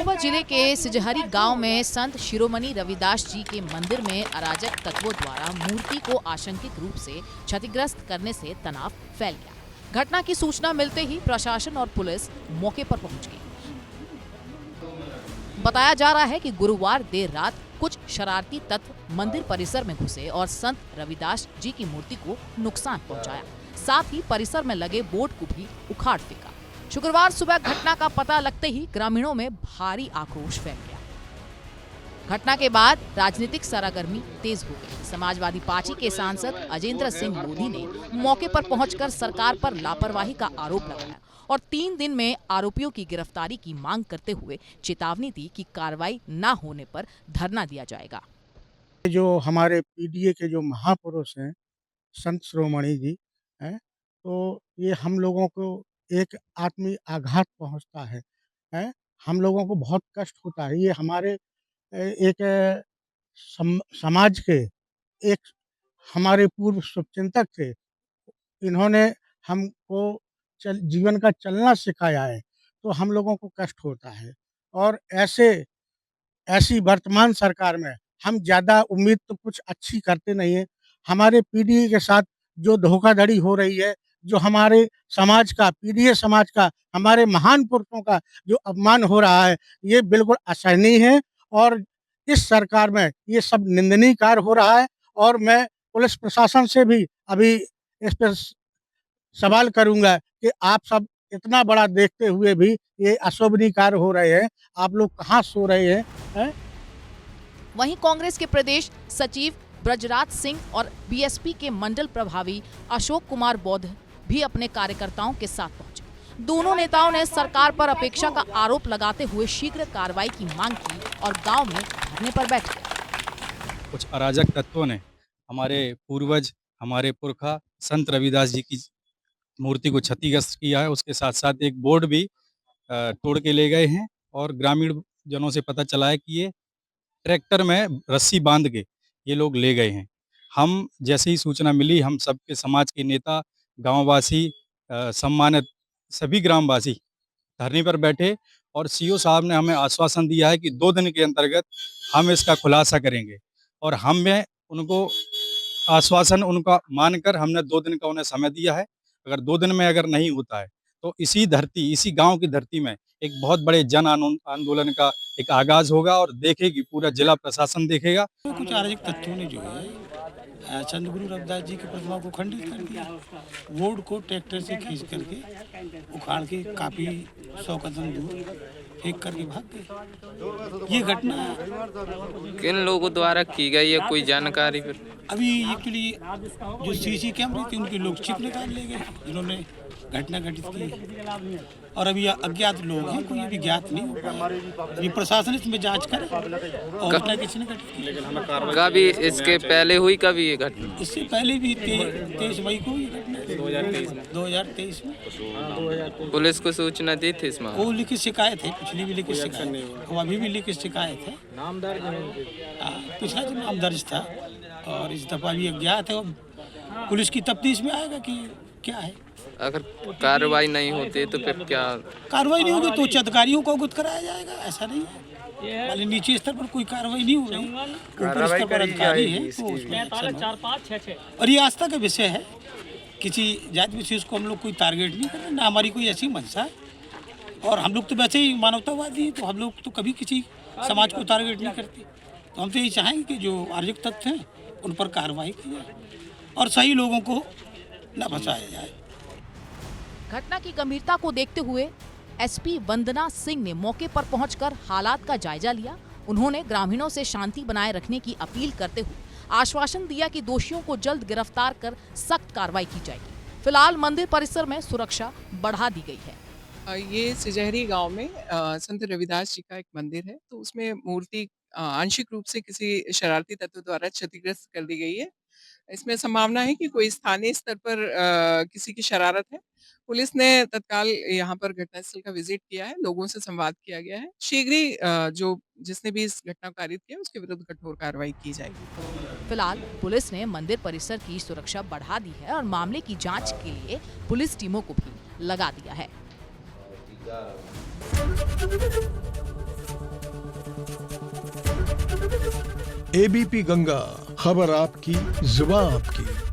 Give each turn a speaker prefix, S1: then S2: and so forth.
S1: महोबा जिले के सिजहरी गांव में संत शिरोमणि रविदास जी के मंदिर में अराजक तत्वों द्वारा मूर्ति को आशंकित रूप से क्षतिग्रस्त करने से तनाव फैल गया। घटना की सूचना मिलते ही प्रशासन और पुलिस मौके पर पहुंच गई। बताया जा रहा है कि गुरुवार देर रात कुछ शरारती तत्व मंदिर परिसर में घुसे और संत रविदास जी की मूर्ति को नुकसान पहुंचाया, साथ ही परिसर में लगे बोर्ड को भी उखाड़ फेंका। शुक्रवार सुबह घटना का पता लगते ही ग्रामीणों में भारी आक्रोश फैल गया। घटना के बाद राजनीतिक सरगर्मी तेज हो गई। समाजवादी पार्टी के सांसद अजेंद्र सिंह लोधी ने मौके पर पहुंचकर सरकार पर लापरवाही का आरोप लगाया और 3 दिन में आरोपियों की गिरफ्तारी की मांग करते हुए चेतावनी दी कि कार्रवाई न होने पर धरना दिया जाएगा।
S2: जो हमारे पीडीए के जो महापुरुष हैं संत शिरोमणि जी हैं, तो ये हम लोगों को एक आत्मीय आघात पहुंचता है, हैं? हम लोगों को बहुत कष्ट होता है। ये हमारे एक समाज के एक हमारे पूर्व शुभचिंतक थे। इन्होंने हमको जीवन का चलना सिखाया है, तो हम लोगों को कष्ट होता है। और ऐसी वर्तमान सरकार में हम ज़्यादा उम्मीद तो कुछ अच्छी करते नहीं हैं। हमारे पीडीए के साथ जो धोखाधड़ी हो रही है, जो हमारे समाज का, पीडीए समाज का, हमारे महान पुरुषों का जो अपमान हो रहा है, ये बिल्कुल असहनीय है और इस सरकार में ये सब निंदनीय कार्य हो रहा है। और मैं पुलिस प्रशासन से भी अभी इस पर सवाल करूँगा कि आप सब इतना बड़ा देखते हुए भी ये अशोभनीय कार्य हो रहे हैं, आप लोग कहाँ सो रहे हैं? हैं?
S1: वहीं कांग्रेस के प्रदेश सचिव ब्रजराज सिंह और बीएसपी के मंडल प्रभावी अशोक कुमार बौद्ध भी अपने कार्यकर्ताओं के साथ पहुंचे। दोनों नेताओं ने सरकार पर अपेक्षा का आरोप लगाते हुए शीघ्र कार्रवाई की मांग की और गांव में धरने पर बैठ गए।
S3: कुछ अराजक तत्वों ने हमारे पूर्वज, हमारे पुरखा संत रविदास जी की मूर्ति को क्षतिग्रस्त किया है। उसके साथ साथ एक बोर्ड भी तोड़ के ले गए हैं और ग्रामीण जनों से पता चला है कि ये ट्रैक्टर में रस्सी बांध के ये लोग ले गए हैं। हम जैसे ही सूचना मिली, हम सबके समाज के नेता, गांववासी, सम्मानित सभी ग्रामवासी धरने पर बैठे और सीओ साहब ने हमें आश्वासन दिया है कि 2 दिन के अंतर्गत हम इसका खुलासा करेंगे और हमें उनको आश्वासन उनका मानकर हमने 2 दिन का उन्हें समय दिया है। अगर 2 दिन में अगर नहीं होता है तो इसी गांव की धरती में एक बहुत बड़े जन आंदोलन का एक आगाज होगा और देखेगी पूरा जिला प्रशासन देखेगा।
S4: कुछ अराजक तत्वों ने जो है संत गुरु रविदास जी की प्रतिमा को खंडित कर दिया, बोर्ड को ट्रैक्टर से खींच करके उखाड़ के काफी 100 कदम दूर फेंक करके भाग गए। ये घटना
S5: किन लोगों द्वारा की गई है, कोई जानकारी? फिर
S4: अभी एक्चुअली जो सीसी कैमरे थे उनके लोग चिप निकाल ले गए जिन्होंने घटना घटित की और अभी अज्ञात लोग हैं, कोई अभी ज्ञात नहीं हो पाया। अभी प्रशासन इसमें जांच करे और घटना किसी ने घटित की।
S5: कभी इसके पहले हुई, कभी ये घटना?
S4: इससे पहले भी 23 मई को हुई घटना 2023 में।
S5: पुलिस को सूचना दी थी इसमें?
S4: वो लिखित शिकायत है, पिछली भी लिखित शिकायत है, वो अभी भी लिखित शिकायत है। नाम दर्ज है, पिछला जो नाम दर्ज था और इस दफा भी अज्ञात है। पुलिस की तफ्तीश में आएगा कि क्या है।
S5: अगर कार्रवाई नहीं होती तो फिर क्या?
S4: कार्रवाई नहीं होगी तो उच्च अधिकारियों को अवगत कराया जाएगा, ऐसा नहीं है। माने नीचे स्तर पर कोई कार्रवाई नहीं हो रही, ऊपर स्तर पर अधिकारी है तो उसमें और ये आस्था का विषय है। किसी जाति विशेष को हम लोग कोई टारगेट नहीं कर रहे, ना हमारी कोई ऐसी मंशा है। और हम लोग तो वैसे ही मानवतावादी हैं, तो हम लोग तो कभी किसी समाज को टारगेट नहीं करते। तो हम तो यही चाहेंगे कि जो अराजक तत्व हैं उन पर कार्रवाई की जाए और सही लोगों को न फंसाया जाए।
S1: घटना की गंभीरता को देखते हुए एसपी वंदना सिंह ने मौके पर पहुंचकर हालात का जायजा लिया। उन्होंने ग्रामीणों से शांति बनाए रखने की अपील करते हुए आश्वासन दिया कि दोषियों को जल्द गिरफ्तार कर सख्त कार्रवाई की जाएगी। फिलहाल मंदिर परिसर में सुरक्षा बढ़ा दी गई है।
S6: ये सिजहरी गांव में संत रविदास जी का एक मंदिर है, तो उसमें मूर्ति आंशिक रूप से किसी शरारती तत्व द्वारा क्षतिग्रस्त कर दी गई है। इसमें संभावना है कि कोई स्थानीय स्तर पर किसी की शरारत है। पुलिस ने तत्काल यहाँ पर घटनास्थल का विजिट किया है, लोगों से संवाद किया गया है। शीघ्र ही जो जिसने भी इस घटना को कारित किया उसके विरुद्ध कठोर कार्रवाई की जाएगी।
S1: फिलहाल पुलिस ने मंदिर परिसर की सुरक्षा बढ़ा दी है और मामले की जांच के लिए पुलिस टीमों को भी लगा दिया है।
S7: एबीपी गंगा, खबर आपकी, जुबान आपकी।